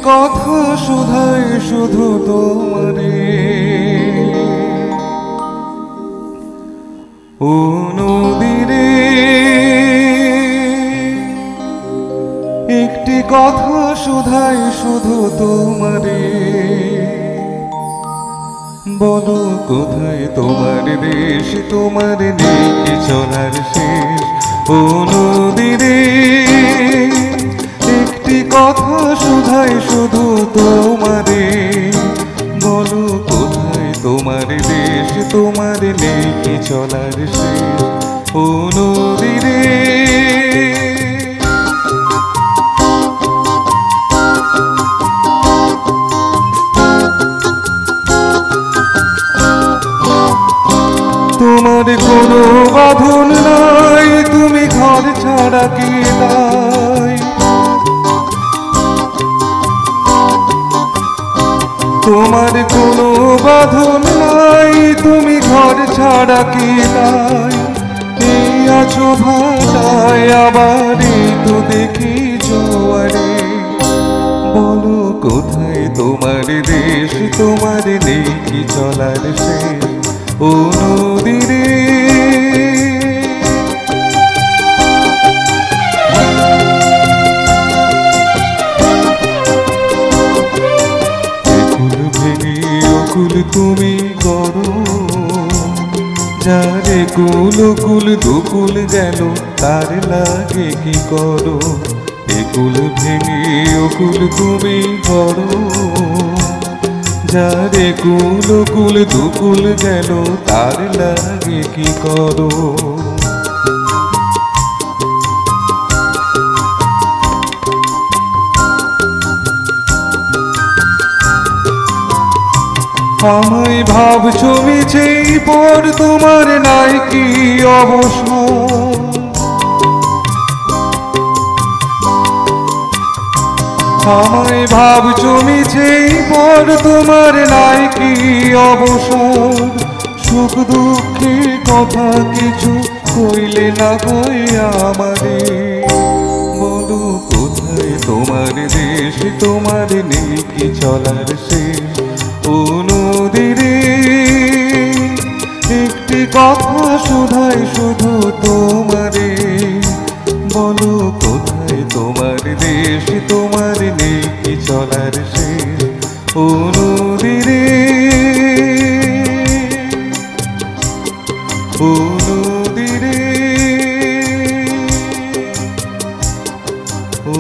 কথা শুধাই শুধু তোমারে ও নদীরে একটি কথা শুধাই শুধু তোমারে বলো কোথায় তোমার দেশ তোমার নেই কি চলার শেষ ও নদীরে একটি কথা শুধাই শুধু তোমারে বলো কোথায় তোমার দেশ তোমার নেই কি চলার শেষ ও নদীরে তোমার কোনো বাঁধন নাই তুমি ঘর ছাড়া কি তাই তোমার কোনো বাঁধন নাই তুমি ঘর ছাড়া কি তাই এই আছো ভাষায় আবার তো দেখি জোয়ারে বলো কোথায় তোমার দেশ তোমার নেই কি চলার শেষ ও নদীরে কুল ভেঙে অকুল তুমি করো যারে কুল কুল দুকুল গেল তার লাগে কি করো একুল ভেঙে অকুল তুমি করো যারে কুল কুল দুকুল গেল তার লাগে কি করো আমায় ভাবছো মিছেই পর তোমার নাই কি অবসর আমায় ভাবছো মিছেই পর তোমার নাই কি অবসর সুখ দুঃখের কথা কিছু কইলে না কই আমারে বলো কোথায় তোমার দেশ তোমার নেই কি চলার শেষ ও নদীরে একটি কথা শুধাই শুধু তোমারে বলো কোথায় তোমার দেশ তোমার নেই কি চলার শেষ ও নদীরে ও নদীরে ও